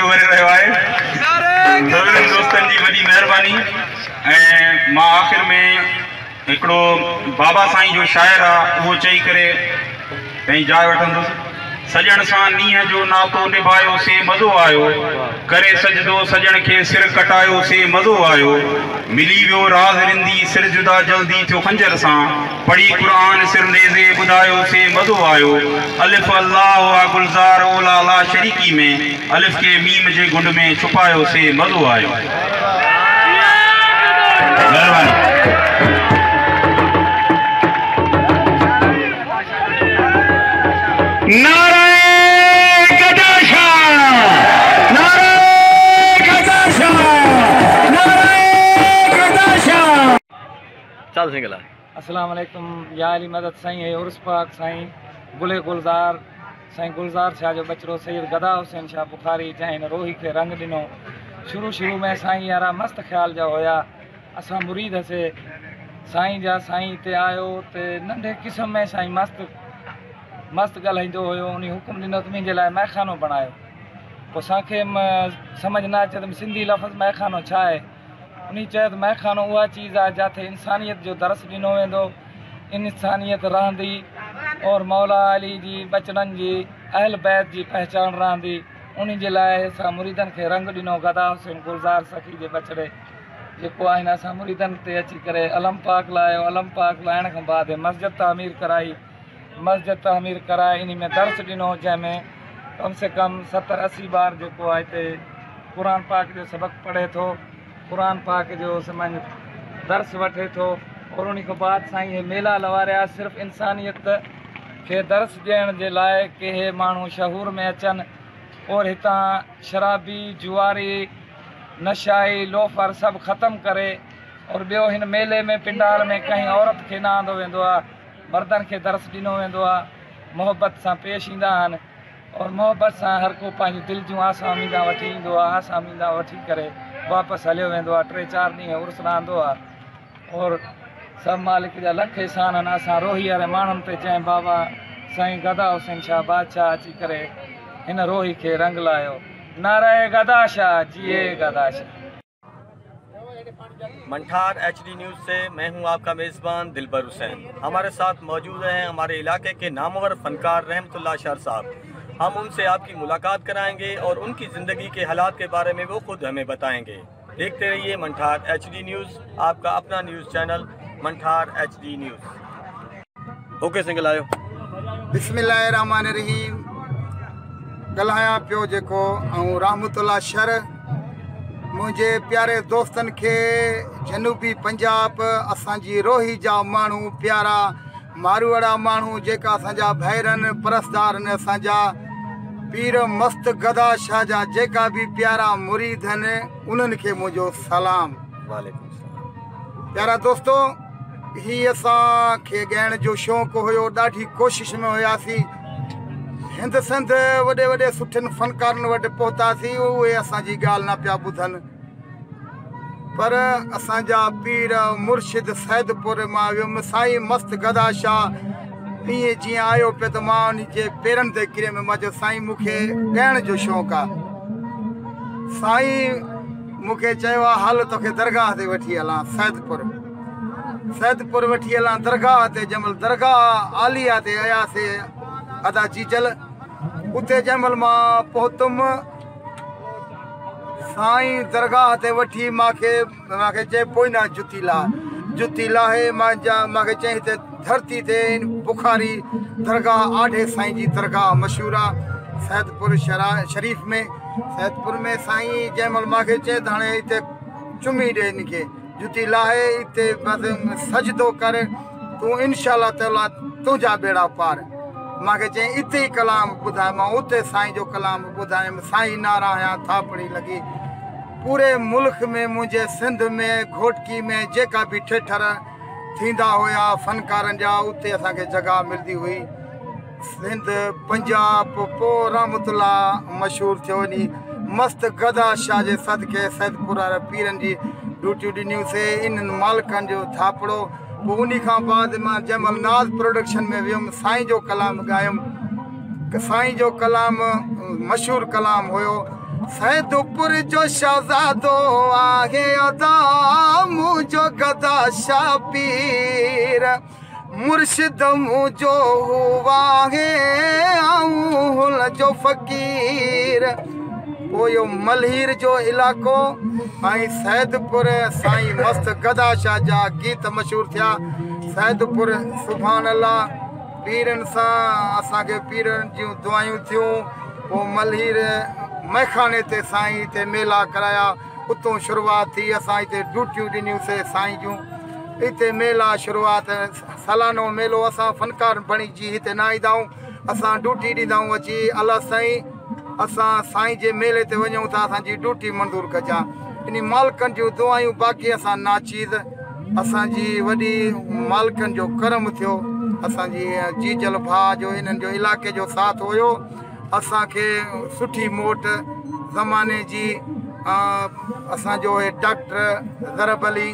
वरी रहियो आहे सभिनी दोस्तनि जी वॾी महिरबानी। ऐं मां आख़िर में हिकिड़ो बाबा साईं जो शाइर आहे उहो चई करे पंहिंजी जाइ वठंदुसि। सजण सां नीह जो नातो निभायो से मज़ो आयो, करे सजदो सजण खे सिर कटायो से मज़ो आयो, मिली वियो राज़ रिंदी सिर जुदा जल्दी थियो खंजर सां, पढ़ी क़ुरान सिर नेज़े ॿुधायो से मज़ो आयो, अलिफ अल्लाह वा गुलज़ार ओला ला शरीकी में, अलिफ के मीम जे गुंड में छुपायो से मज़ो आयो। अस्सलाम वालेकुम। या अली मदद साईं है उर्स पाक साईं गुले गुलज़ार साईं गुलज़ार शाह जो बचड़ो सैयद गदा हुसैन शाह बुखारी जंहिं रोही खे रंग ॾिनो। शुरू में साईं यारा मस्त ख़्याल जा हुया, असां मुरीद हसे साईं जा। साईं हिते आयो ते नंढे क़िस्म में साईं मस्त ॻाल्हाईंदो हुयो। उन हुकुम ॾिनो त मुंहिंजे लाइ मैखानो बणायो। पोइ असांखे सम्झ न अचे त सिंधी लफ़्ज़ मैखानो छा आहे। उन चयो त मैखानो उहा चीज़ आहे जिथे इंसानियत जो दर्स ॾिनो वेंदो, इंसानियत रहंदी और मौला अली जी बचड़नि जी अहल बैत जी पहचान रहंदी। उन जे लाइ असां मुरीदनि खे रंग ॾिनो। गदा हुसैन गुलज़ार सखी जे बचड़े जेको आहिनि असां मुरीदनि ते अची करे अलम पाक लायो। अलम पाक लाइण खां बाद मस्जिद तामीर कराई। इन में दर्स ॾिनो जंहिंमें कम से कम 70-80 ॿार जेको आहे हिते क़ुर पाक जो सबक़ु पढ़े थो, क़ुर पाक जो समझ दर्स वठे थो। और उन खां बाद साईं हे मेला लवारिया सिर्फ़ु इंसानियत खे दर्स ॾियण जे लाइ के हे माण्हू शहूर में अचनि और हितां शराबी जुआरी नशाई लोफर सभु ख़तमु करे। और ॿियो हिन मेले में पिंडार में कंहिं औरत खे न आंदो वेंदो आहे, मर्दनि खे दर्स ॾिनो वेंदो आहे। मोहबत सां पेश ईंदा आहिनि और मोहबत सां हर को पंहिंजी दिलि जूं आसामींदा वठी ईंदो आहे। आसामींदा वठी करे वापसि हलियो वेंदो आहे। 3-4 ॾींहं उर्स रहंदो आहे और सभु मालिक जा लख एहसान आहिनि। असां रोही वारे माण्हुनि ते चई बाबा साईं गदा हुसैन शाह बादशाह अची करे हिन रोही खे रंग लायो। नारे गदा शाह, जिए गदा शाह। मंठार HD न्यूज़ से मैं हूं आपका मेज़बान दिलबर हुसैन। हमारे साथ मौजूद हैं हमारे इलाके के नामवर फनकार रहमतुल्लाह शाह साहब। हम उनसे आपकी मुलाकात कराएंगे और उनकी ज़िंदगी के हालात के बारे में वो खुद हमें बताएंगे। देखते रहिए मंठार HD न्यूज़, आपका अपना news channel Manthar HD news. Okay single आयो। बिस्मिल्लाहिर्रहमानिर्रहीम। ॻाल्हायां पियो जेको ऐं रहमतुल्लाह शर मुझे प्यारे दोस्तन के जनूबी पंजाब असांजी रोही जा माण्हू प्यारा मारवाड़ा माण्हू जेका असांजा भैरन परसदार आहिनि, असांजा पीर मस्त गदा शाह जा जेका भी प्यारा मुरीद आहिनि उन्हनि खे मुंहिंजो सलाम। वालेकुम सलाम। प्यारा दोस्तो, ही असांखे ॻाइण जो शौक़ु हुयो, ॾाढी कोशिश में हुयासीं। हिंद सिंध वॾे वॾे सुठनि फनकारनि वटि पहुतासीं, उहे असांजी ॻाल्हि न पिया ॿुधनि। पर असांजा पीर मुर्शिद सैदपुर मां वियुमि साईं मस्त गदा शाह ईअं जीअं आयो पियो त मां उन जे पेरनि ते किरे में मां चयो साईं मूंखे ॻाइण जो शौक़ु आहे। साईं मूंखे चयो आहे हल तोखे दरगाह ते वठी हलां, सैदपुर वठी हलां दरगाह ते। जंहिंमहिल दरगाह आलिया ते आयासीं अदा जीजल, उते जंहिंमहिल मां पहुतुमि साईं दरगाह ते वठी मूंखे चए पोइ ना जुती लाहे। मूंखे चई हिते धरती ते बुखारी दरगाह आढे साईं जी दरगाह मशहूरु आहे सैदपुर शरीफ़ में। सैदपुर में साईं जंहिंमहिल मूंखे चए त हाणे हिते चुमी ॾे हिनखे, जुती लाहे, हिते बसि सजदो कर, तूं इनशाअल्लाह ताला तुंहिंजा बेड़ा पार। मूंखे चई हिते ई कलाम ॿुधाए। मां उते साईं जो कलाम ॿुधायुमि। साईं नारा हयां थापड़ी लॻी। पूरे मुल्क में मुंहिंजे सिंध में घोटकी में जेका भी ठेठर थींदा हुया फनकारनि जा, उते असांखे जॻह मिलंदी हुई। सिंध पंजाब पोइ रहमतुल्लाह मशहूरु थियो नी मस्त गदा शाह जे सदके सैदपुर वारे पीरनि जी ड्यूटियूं ॾिनियूंसीं, इन्हनि मालिकनि जो थापड़ो। पोइ उन खां बाद मां जंहिंमहिल नाज़ प्रोडक्शन में वियुमि साईं जो कलाम ॻायुमि। साईं जो कलाम मशहूरु कलाम हुयो। सैदपुर जो शहजादो आहे अदा मुझो गदा शाह पीर मुर्शिद मुझो हुआ है आऊं जो फ़कीर। वो यो मलहीर जो इलाको ऐं सैदपुर साईं मस्त गदा शाह जा गीत मशहूर थिया। सैदपुर सुभान अल्लाह पीरन सां असांखे पीरन जूं दुआयूं थियूं। वो मलहीर मैखाने ते साईं ते मेला कराया, उतों शुरुआत थी। असां हिते ड्यूटियूं ॾिनियूंसीं साईं जूं। हिते मेला शुरुआत सालानो मेलो। असां फनकार बणिजी हिते न ईंदा आहियूं, असां ड्यूटी ॾींदा आहियूं अची अलाह साईं असां साईं जे मेले ते वञूं था, असांजी ड्यूटी मंज़ूर कजां। इन मालिकनि जूं दुआयूं बाक़ी असां नाचीज़ असांजी वॾी मालिकनि जो करम थियो। असांजी जीजल भाउ जो इन्हनि जो इलाइक़े जो साथ हुयो। असांखे सुठी मोट ज़माने जी असांजो हे डॉक्टर ज़रब अली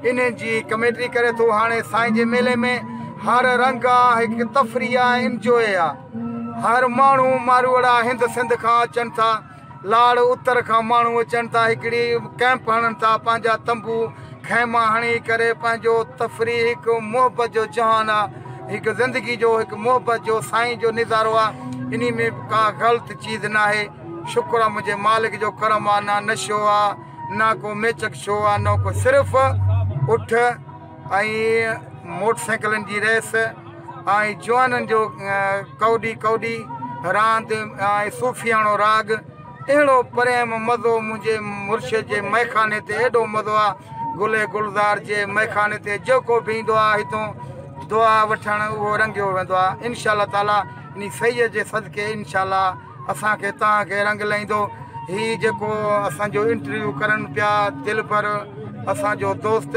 इन जी कमेंट्री करे थो। हाणे साईं जे मेले में हर रंग आहे, हिकु तफ़री आहे, इंजॉय आहे। हर माण्हू मारवाड़ा हिंद सिंध खां अचनि था, लाड़ उत्तर खां माण्हू अचनि था, हिकिड़ी कैंप हणनि था, पंहिंजा तंबू खैमा हणी करे पंहिंजो तफ़री हिकु मोहबत जो जहान आहे, हिकु ज़िंदगी जो हिकु मोहबत जो साईं जो निज़ारो आहे। इन में का ग़लति चीज़ न आहे। शुक्र आहे मुंहिंजे मालिक जो करम आहे। ना नशो आहे, ना को मेचक शो आहे, न को सिर्फ़ु उठ ऐं मोटरसाइकिलनि जी रेस ऐं जवाननि जो कौडी कौडी रांदि ऐं सूफ़ियाणो राग। अहिड़ो प्रेम मज़ो मुंहिंजे मुर्शिद जे मैखाने ते एॾो मज़ो आहे। गुले गुलज़ार जे मैखाने ते जेको बि ईंदो आहे हितां दुआ वठणु उहो रंगियो वेंदो आहे। इंशाअल्लाह ताला इन सही जे सदके इंशाअल्लाह असांखे तव्हांखे रंग लाहींदो। हीउ जेको असांजो इंटरव्यू करनि पिया दिलबर असांजो दोस्त